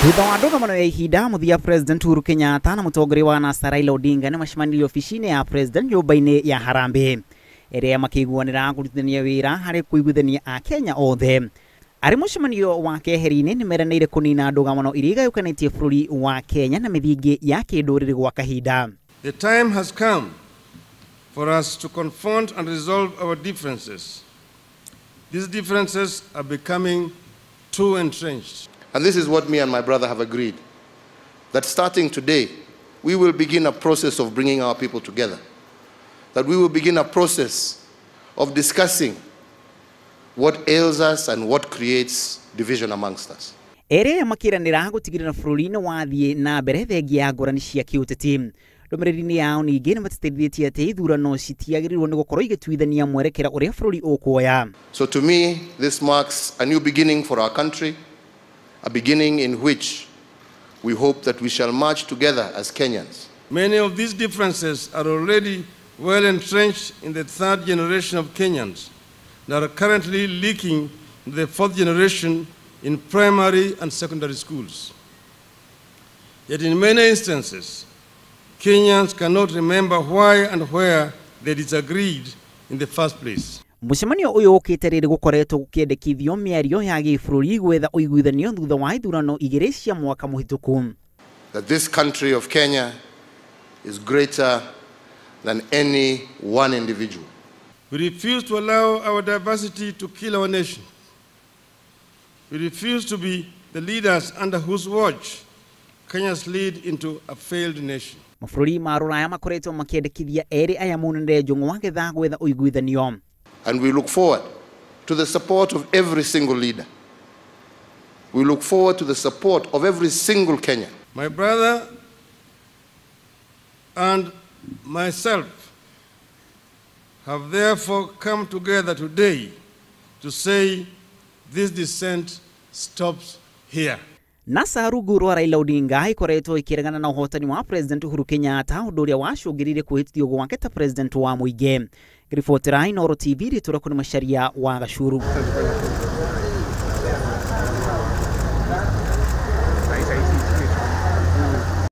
Thutha wa ndũgamano ya ihinda muthia President Uhuru Kenyatta na mutongoria wa Raila Odinga ni macemanirie ofisini ya President nyũmba-inĩ ya Harambee ĩrĩa makĩiguanĩra kũrutithania wĩra harĩ kuiguithania a Kenya othe. Arĩ mũcemanio wa keheri-inĩ nĩ meranĩire kũnina ndũgamano iria igayũkanĩtie bũrũri wa Kenya na mĩthingi ya kĩndũrĩrĩ gwa kahinda. The time has come for us to confront and resolve our differences. These differences are becoming too entrenched. And this is what me and my brother have agreed, that starting today, we will begin a process of bringing our people together, that we will begin a process of discussing what ails us and what creates division amongst us. Ere makiranĩra gũtigĩrĩra bũrũri-inĩ wathiĩ na mbere thengia ya ngũrani cia kiuteti. Ndũmĩrĩri-inĩ yao ningĩ nĩ matĩtĩrithĩtie atĩ ithurano citiagĩrĩirwo nĩ gũkorwo igĩtuithania mwerekera ũrĩa bũrũri ũkuoya. So to me, this marks a new beginning for our country, a beginning in which we hope that we shall march together as Kenyans. Many of these differences are already well entrenched in the third generation of Kenyans that are currently leaking into the fourth generation in primary and secondary schools. Yet in many instances, Kenyans cannot remember why and where they disagreed in the first place. Mucemanio ũyũ ũkĩte rĩrĩ gũkoretwo gũkĩendekithio mĩario ya gĩbũrũri gwetha ũiguithanio thutha wa ithurano igĩrĩ cia mwaka mũhĩtũku. That this country of Kenya is greater than any one individual. We refuse to allow our diversity to kill our nation. We refuse to be the leaders under whose watch Kenya's lead into a failed nation. Mabũrũri ma Rũraya makoretwo makĩendekithia erĩ aya monire njũng'wa magetha gwetha ũiguithanio. And we look forward to the support of every single leader. We look forward to the support of every single Kenyan. My brother and myself have therefore come together today to say this dissent stops here. Nasa rungu rwa Raila Odinga ikoretwo ikĩregana na ũhotani wa President Uhuru Kenyatta ũndũ ũrĩa wacũngĩrĩirie kwĩhĩtithio gwake ta President wa mũingĩ. Riboti ya Inooro TV rĩtũra kũrĩ macharia wa Gachuru.